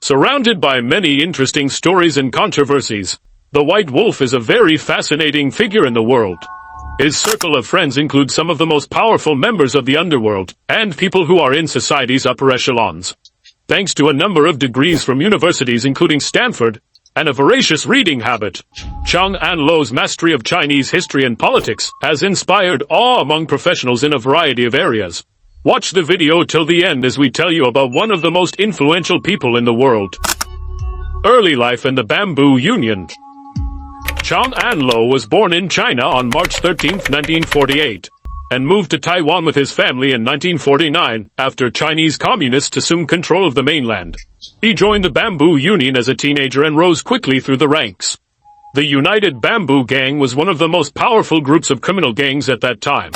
Surrounded by many interesting stories and controversies, the White Wolf is a very fascinating figure in the world. His circle of friends includes some of the most powerful members of the underworld, and people who are in society's upper echelons. Thanks to a number of degrees from universities including Stanford, and a voracious reading habit, Chang Anlou's mastery of Chinese history and politics has inspired awe among professionals in a variety of areas. Watch the video till the end as we tell you about one of the most influential people in the world. Early life and the Bamboo Union. Chang Anlou was born in China on March 13, 1948, and moved to Taiwan with his family in 1949 after Chinese communists assumed control of the mainland. He joined the Bamboo Union as a teenager and rose quickly through the ranks. The United Bamboo Gang was one of the most powerful groups of criminal gangs at that time.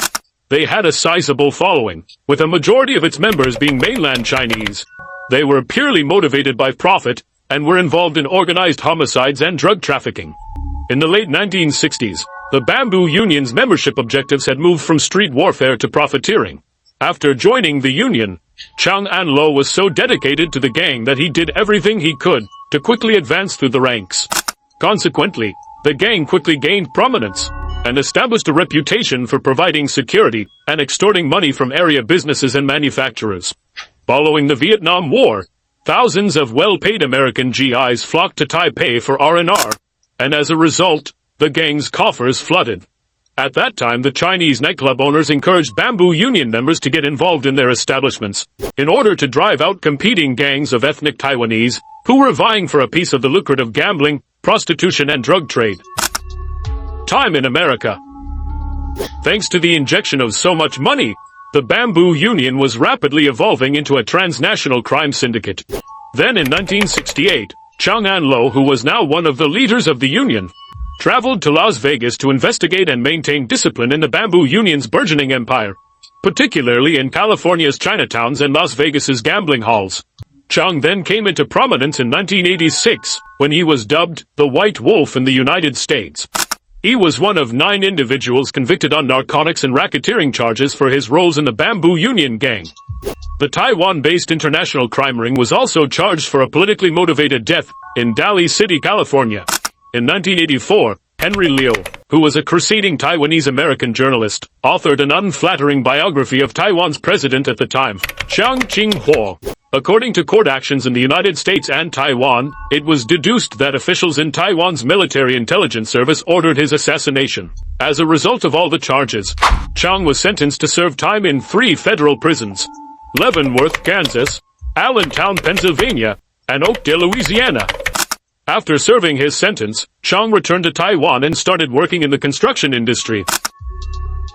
They had a sizable following, with a majority of its members being mainland Chinese. They were purely motivated by profit, and were involved in organized homicides and drug trafficking. In the late 1960s, the Bamboo Union's membership objectives had moved from street warfare to profiteering. After joining the union, Chang Anlou was so dedicated to the gang that he did everything he could to quickly advance through the ranks. Consequently, the gang quickly gained prominence and established a reputation for providing security and extorting money from area businesses and manufacturers. Following the Vietnam War, thousands of well-paid American GIs flocked to Taipei for R&R, and as a result, the gang's coffers flooded. At that time, the Chinese nightclub owners encouraged Bamboo Union members to get involved in their establishments, in order to drive out competing gangs of ethnic Taiwanese, who were vying for a piece of the lucrative gambling, prostitution and drug trade. Time in America. Thanks to the injection of so much money, the Bamboo Union was rapidly evolving into a transnational crime syndicate. Then in 1968, Chang Anlou, who was now one of the leaders of the union, traveled to Las Vegas to investigate and maintain discipline in the Bamboo Union's burgeoning empire, particularly in California's Chinatowns and Las Vegas's gambling halls. Chang then came into prominence in 1986, when he was dubbed the White Wolf in the United States. He was one of 9 individuals convicted on narcotics and racketeering charges for his roles in the Bamboo Union gang. The Taiwan-based international crime ring was also charged for a politically motivated death in Daly City, California. In 1984, Henry Liu, who was a crusading Taiwanese-American journalist, authored an unflattering biography of Taiwan's president at the time, Chiang Ching-kuo. According to court actions in the United States and Taiwan, it was deduced that officials in Taiwan's military intelligence service ordered his assassination. As a result of all the charges, Chang was sentenced to serve time in 3 federal prisons: Leavenworth, Kansas, Allentown, Pennsylvania, and Oakdale, Louisiana. After serving his sentence, Chang returned to Taiwan and started working in the construction industry.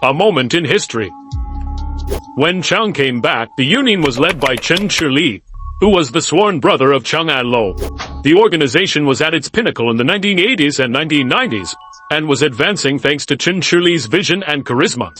A moment in history. When Chang came back, the union was led by Chen Shili, who was the sworn brother of Chang Anlou. The organization was at its pinnacle in the 1980s and 1990s, and was advancing thanks to Chen Shili's vision and charisma.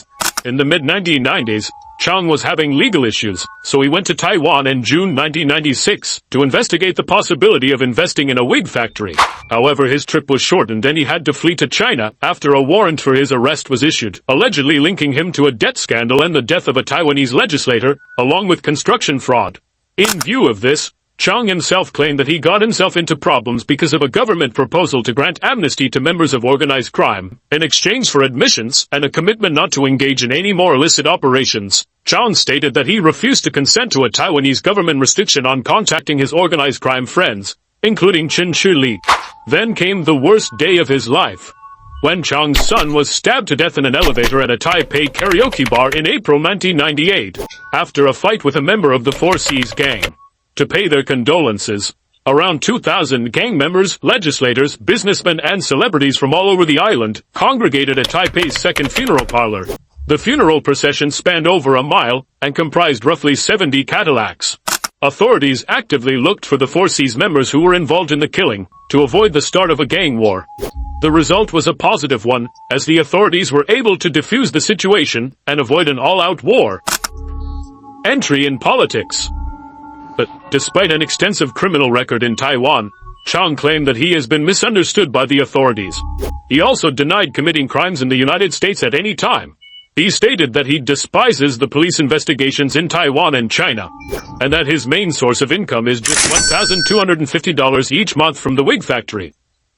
In the mid-1990s, Chang was having legal issues, so he went to Taiwan in June 1996 to investigate the possibility of investing in a wig factory. However, his trip was shortened and he had to flee to China after a warrant for his arrest was issued, allegedly linking him to a debt scandal and the death of a Taiwanese legislator, along with construction fraud. In view of this, Chang himself claimed that he got himself into problems because of a government proposal to grant amnesty to members of organized crime, in exchange for admissions and a commitment not to engage in any more illicit operations. Chang stated that he refused to consent to a Taiwanese government restriction on contacting his organized crime friends, including Chen Shili. Then came the worst day of his life, when Chang's son was stabbed to death in an elevator at a Taipei karaoke bar in April 1998, after a fight with a member of the Four Seas gang. To pay their condolences, around 2,000 gang members, legislators, businessmen and celebrities from all over the island congregated at Taipei's second funeral parlor. The funeral procession spanned over a mile and comprised roughly 70 Cadillacs. Authorities actively looked for the Four Seas members who were involved in the killing, to avoid the start of a gang war. The result was a positive one, as the authorities were able to defuse the situation and avoid an all-out war. Entry in politics. But despite an extensive criminal record in Taiwan, Chang claimed that he has been misunderstood by the authorities. He also denied committing crimes in the United States at any time. He stated that he despises the police investigations in Taiwan and China, and that his main source of income is just $1,250 each month from the wig factory.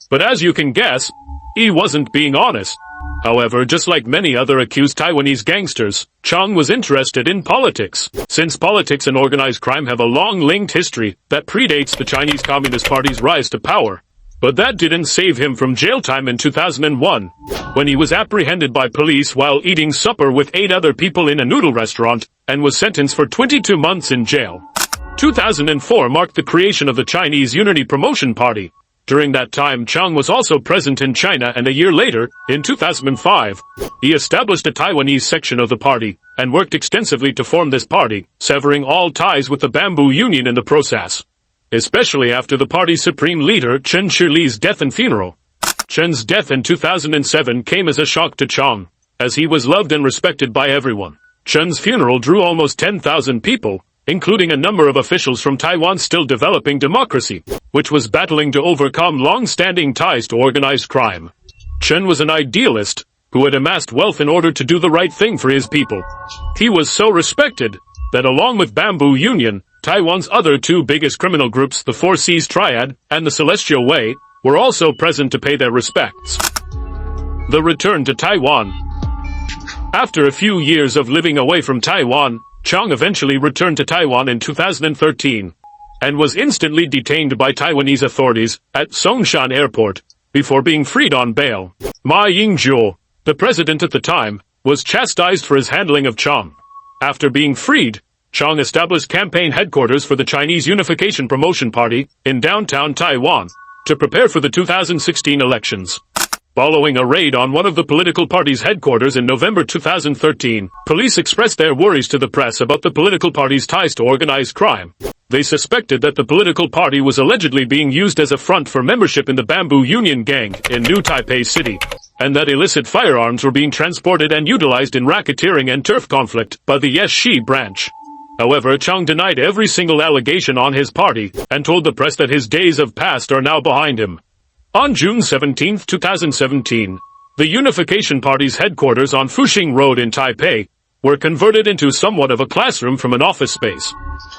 But as you can guess, he wasn't being honest. However, just like many other accused Taiwanese gangsters, Chang was interested in politics, since politics and organized crime have a long linked history that predates the Chinese Communist Party's rise to power. But that didn't save him from jail time in 2001, when he was apprehended by police while eating supper with 8 other people in a noodle restaurant, and was sentenced for 22 months in jail. 2004 marked the creation of the Chinese Unity Promotion Party. During that time, Chang was also present in China, and a year later, in 2005, he established a Taiwanese section of the party, and worked extensively to form this party, severing all ties with the Bamboo Union in the process. Especially after the party's supreme leader Chen Shili's death and funeral. Chen's death in 2007 came as a shock to Chang, as he was loved and respected by everyone. Chen's funeral drew almost 10,000 people, including a number of officials from Taiwan's still developing democracy, which was battling to overcome long-standing ties to organized crime. Chen was an idealist, who had amassed wealth in order to do the right thing for his people. He was so respected, that along with Bamboo Union, Taiwan's other 2 biggest criminal groups, the Four Seas Triad and the Celestial Way, were also present to pay their respects. The return to Taiwan. After a few years of living away from Taiwan, Chang eventually returned to Taiwan in 2013, and was instantly detained by Taiwanese authorities at Songshan Airport, before being freed on bail. Ma Ying-jeou, the president at the time, was chastised for his handling of Chang. After being freed, Chang established campaign headquarters for the Chinese Unification Promotion Party in downtown Taiwan to prepare for the 2016 elections. Following a raid on one of the political party's headquarters in November 2013, police expressed their worries to the press about the political party's ties to organized crime. They suspected that the political party was allegedly being used as a front for membership in the Bamboo Union gang in New Taipei City, and that illicit firearms were being transported and utilized in racketeering and turf conflict by the Yes-Shi branch. However, Chang denied every single allegation on his party, and told the press that his days of past are now behind him. On June 17, 2017, the Unification Party's headquarters on Fuxing Road in Taipei were converted into somewhat of a classroom from an office space.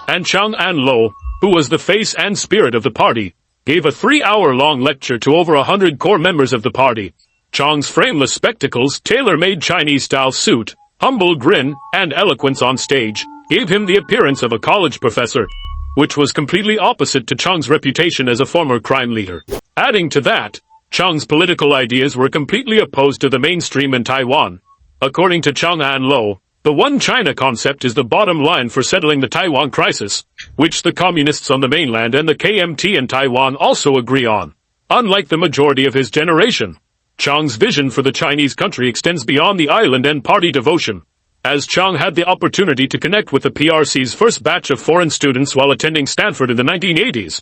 And Chang An-lo, who was the face and spirit of the party, gave a 3-hour-long lecture to over 100 core members of the party. Chang's frameless spectacles, tailor-made Chinese-style suit, humble grin, and eloquence on stage gave him the appearance of a college professor, which was completely opposite to Chang's reputation as a former crime leader. Adding to that, Chang's political ideas were completely opposed to the mainstream in Taiwan. According to Chang An-lo, the One China concept is the bottom line for settling the Taiwan crisis, which the communists on the mainland and the KMT in Taiwan also agree on. Unlike the majority of his generation, Chang's vision for the Chinese country extends beyond the island and party devotion. As Chang had the opportunity to connect with the PRC's first batch of foreign students while attending Stanford in the 1980s,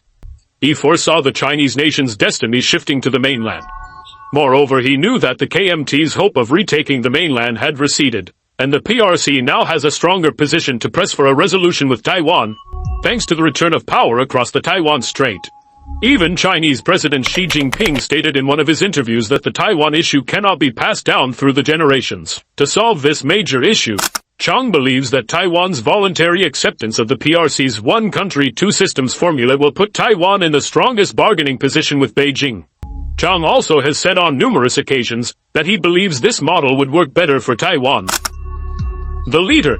he foresaw the Chinese nation's destiny shifting to the mainland. Moreover, he knew that the KMT's hope of retaking the mainland had receded, and the PRC now has a stronger position to press for a resolution with Taiwan, thanks to the return of power across the Taiwan Strait. Even Chinese President Xi Jinping stated in one of his interviews that the Taiwan issue cannot be passed down through the generations. To solve this major issue, Chang believes that Taiwan's voluntary acceptance of the PRC's one country, two systems formula will put Taiwan in the strongest bargaining position with Beijing. Chang also has said on numerous occasions that he believes this model would work better for Taiwan. The leader,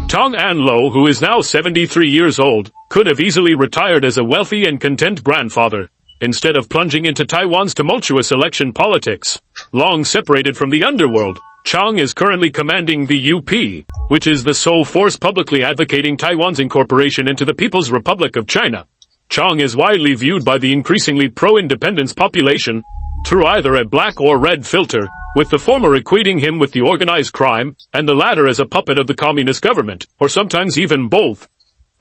Chang An-lo, who is now 73 years old, could have easily retired as a wealthy and content grandfather, instead of plunging into Taiwan's tumultuous election politics. Long separated from the underworld, Chang is currently commanding the UP, which is the sole force publicly advocating Taiwan's incorporation into the People's Republic of China. Chang is widely viewed by the increasingly pro-independence population through either a black or red filter, with the former equating him with the organized crime, and the latter as a puppet of the communist government, or sometimes even both.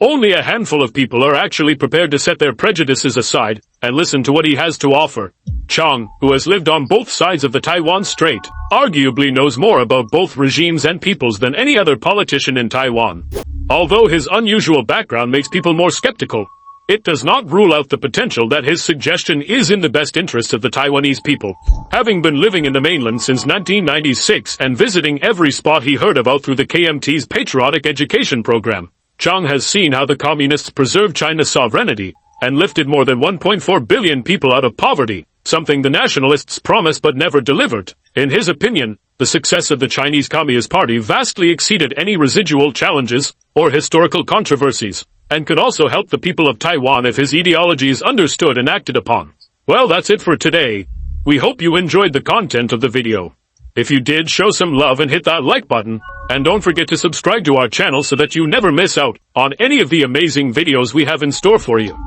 Only a handful of people are actually prepared to set their prejudices aside and listen to what he has to offer. Chang, who has lived on both sides of the Taiwan Strait, arguably knows more about both regimes and peoples than any other politician in Taiwan. Although his unusual background makes people more skeptical, it does not rule out the potential that his suggestion is in the best interest of the Taiwanese people. Having been living in the mainland since 1996 and visiting every spot he heard about through the KMT's patriotic education program, Chang has seen how the communists preserved China's sovereignty and lifted more than 1.4 billion people out of poverty, something the nationalists promised but never delivered. In his opinion, the success of the Chinese Communist Party vastly exceeded any residual challenges or historical controversies, and could also help the people of Taiwan if his ideology is understood and acted upon. Well, that's it for today. We hope you enjoyed the content of the video. If you did, show some love and hit that like button, and don't forget to subscribe to our channel so that you never miss out on any of the amazing videos we have in store for you.